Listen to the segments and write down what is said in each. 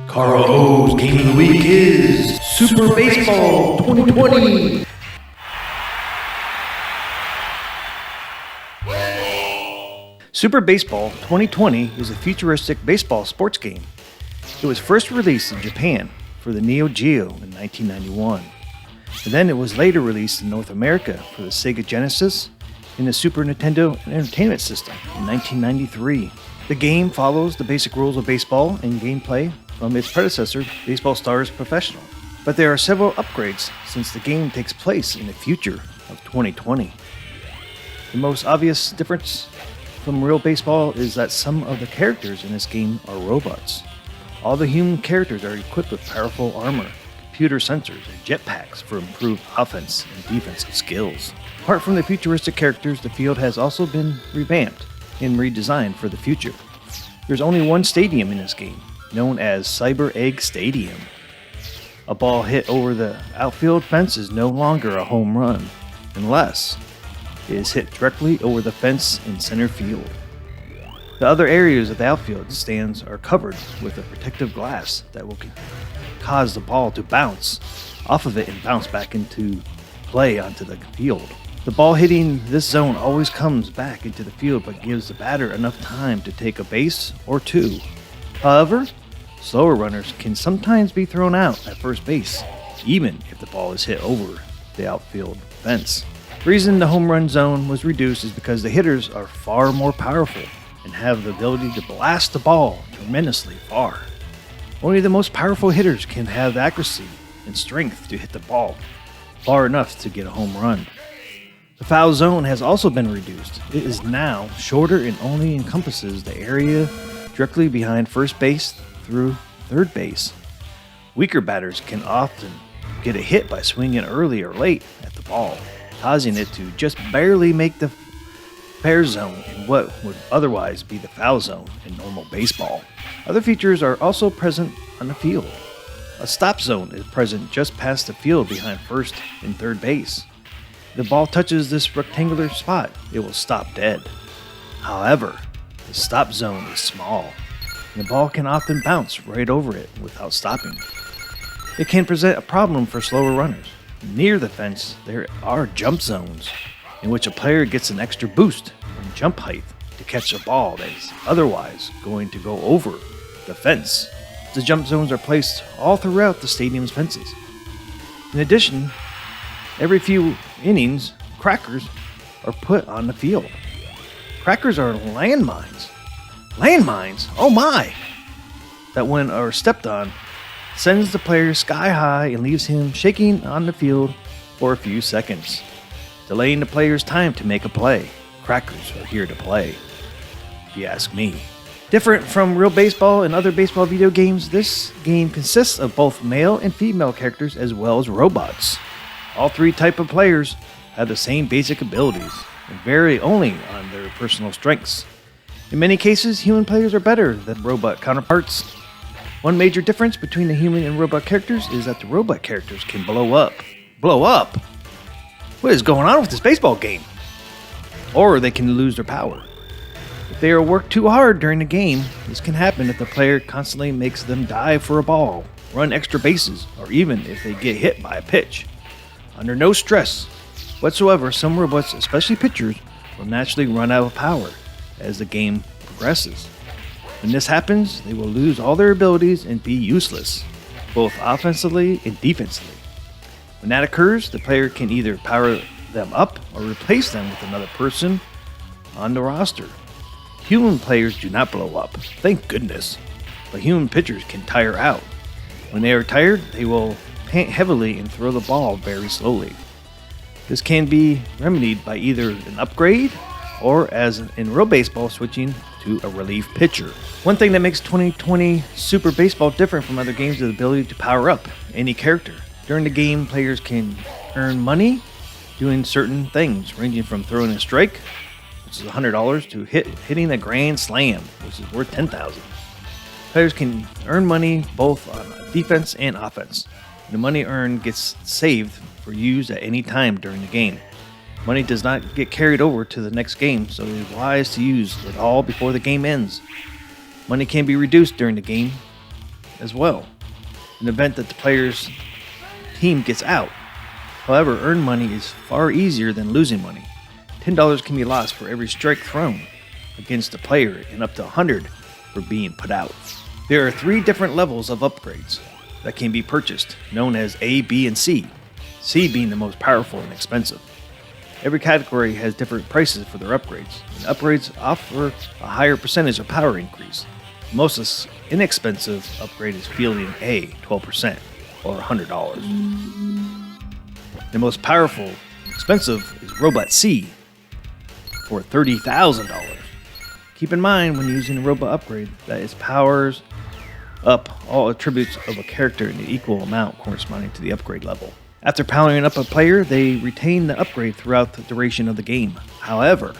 Carl O's Game of the Week is Super Baseball 2020. Super Baseball 2020 is a futuristic baseball sports game. It was first released in Japan for the NEO GEO in 1991, and then it was later released in North America for the Sega Genesis and the Super Nintendo Entertainment System in 1993. The game follows the basic rules of baseball and gameplay from its predecessor, Baseball Stars Professional. But there are several upgrades since the game takes place in the future of 2020. The most obvious difference from real baseball is that some of the characters in this game are robots. All the human characters are equipped with powerful armor, computer sensors, and jetpacks for improved offense and defensive skills. Apart from the futuristic characters, the field has also been revamped and redesigned for the future. There's only one stadium in this game, known as Cyber Egg Stadium. A ball hit over the outfield fence is no longer a home run, unless it is hit directly over the fence in center field. The other areas of the outfield stands are covered with a protective glass that will cause the ball to bounce off of it and bounce back into play onto the field. The ball hitting this zone always comes back into the field but gives the batter enough time to take a base or two. However, slower runners can sometimes be thrown out at first base, even if the ball is hit over the outfield fence. The reason the home run zone was reduced is because the hitters are far more powerful and have the ability to blast the ball tremendously far. Only the most powerful hitters can have the accuracy and strength to hit the ball far enough to get a home run. The foul zone has also been reduced. It is now shorter and only encompasses the area directly behind first base through third base. Weaker batters can often get a hit by swinging early or late at the ball, causing it to just barely make the fair zone in what would otherwise be the foul zone in normal baseball. Other features are also present on the field. A stop zone is present just past the field behind first and third base. If the ball touches this rectangular spot, it will stop dead. However, the stop zone is small, and the ball can often bounce right over it without stopping. It can present a problem for slower runners. Near the fence, there are jump zones, in which a player gets an extra boost in jump height to catch a ball that is otherwise going to go over the fence. The jump zones are placed all throughout the stadium's fences. In addition, every few innings, crackers are put on the field. Crackers are landmines. Landmines? Oh my! That when are stepped on, sends the player sky high and leaves him shaking on the field for a few seconds, delaying the player's time to make a play. Crackers are here to play, if you ask me. Different from real baseball and other baseball video games, this game consists of both male and female characters as well as robots. All three types of players have the same basic abilities and vary only on their personal strengths. In many cases, human players are better than robot counterparts. One major difference between the human and robot characters is that the robot characters can blow up. Blow up? What is going on with this baseball game? Or they can lose their power. If they are worked too hard during the game, this can happen if the player constantly makes them dive for a ball, run extra bases, or even if they get hit by a pitch. Under no stress whatsoever, some robots, especially pitchers, will naturally run out of power as the game progresses. When this happens, they will lose all their abilities and be useless, both offensively and defensively. When that occurs, the player can either power them up or replace them with another person on the roster. Human players do not blow up, thank goodness, but human pitchers can tire out. When they are tired, they will pant heavily and throw the ball very slowly. This can be remedied by either an upgrade or, as in real baseball, switching to a relief pitcher. One thing that makes 2020 Super Baseball different from other games is the ability to power up any character. During the game, players can earn money doing certain things, ranging from throwing a strike, which is $100, to hitting a grand slam, which is worth $10,000. Players can earn money both on defense and offense. The money earned gets saved for use at any time during the game. Money does not get carried over to the next game, so it is wise to use it all before the game ends. Money can be reduced during the game as well, in the event that the player's team gets out. However, earned money is far easier than losing money. $10 can be lost for every strike thrown against the player and up to 100 for being put out. There are 3 different levels of upgrades that can be purchased, known as A, B, and C. C being the most powerful and expensive. Every category has different prices for their upgrades, and upgrades offer a higher percentage of power increase. The most inexpensive upgrade is Fielding A, 12%, or $100. The most powerful, expensive is Robot C, for $30,000. Keep in mind when using a robot upgrade that it powers up all attributes of a character in an equal amount corresponding to the upgrade level. After powering up a player, they retain the upgrade throughout the duration of the game. However,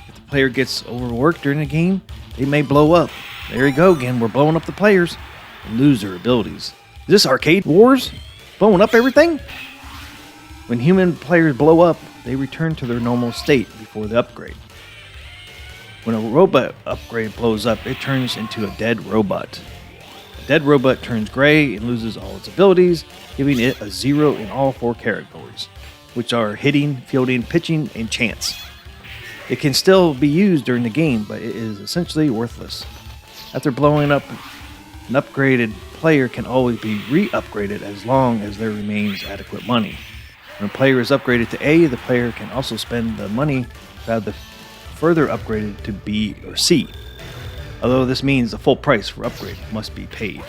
if the player gets overworked during the game, they may blow up. There you go again, we're blowing up the players and lose their abilities. Is this Arcade Wars? Blowing up everything? When human players blow up, they return to their normal state before the upgrade. When a robot upgrade blows up, it turns into a dead robot. A dead robot turns gray and loses all its abilities, giving it a 0 in all 4 categories, which are hitting, fielding, pitching, and chance. It can still be used during the game, but it is essentially worthless. After blowing up, an upgraded player can always be re-upgraded as long as there remains adequate money. When a player is upgraded to A, the player can also spend the money to have the further upgraded to B or C, although this means the full price for upgrade must be paid.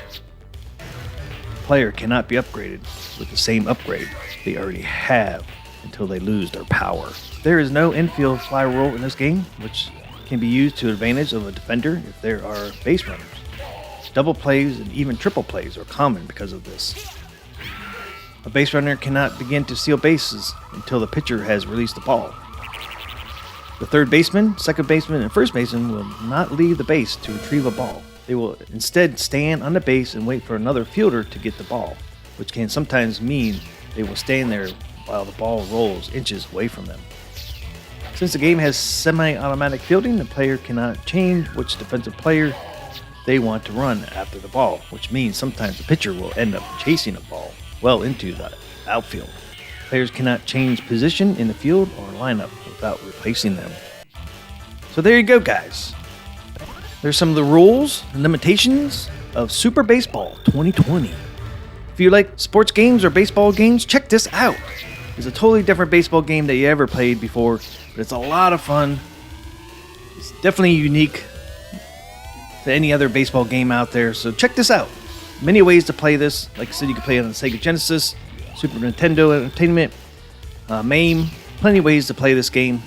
The player cannot be upgraded with the same upgrade they already have until they lose their power. There is no infield fly rule in this game, which can be used to advantage of a defender if there are base runners. Double plays and even triple plays are common because of this. A base runner cannot begin to steal bases until the pitcher has released the ball. The third baseman, second baseman, and first baseman will not leave the base to retrieve a ball. They will instead stand on the base and wait for another fielder to get the ball, which can sometimes mean they will stand there while the ball rolls inches away from them. Since the game has semi-automatic fielding, the player cannot change which defensive player they want to run after the ball, which means sometimes the pitcher will end up chasing a ball well into the outfield. Players cannot change position in the field or lineup without replacing them. So there you go, guys. There's some of the rules and limitations of Super Baseball 2020. If you like sports games or baseball games, check this out. It's a totally different baseball game that you ever played before, but it's a lot of fun. It's definitely unique to any other baseball game out there, so check this out. Many ways to play this. Like I said, you can play it on the Sega Genesis, Super Nintendo Entertainment, MAME. Plenty of ways to play this game.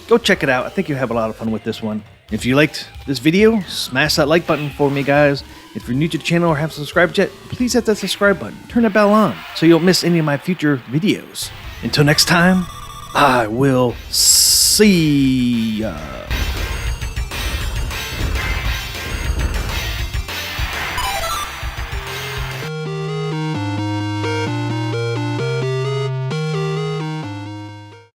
Go check it out. I think you'll have a lot of fun with this one. If you liked this video, smash that like button for me, guys. If you're new to the channel or haven't subscribed yet, please hit that subscribe button. Turn the bell on so you don't miss any of my future videos. Until next time, I will see ya.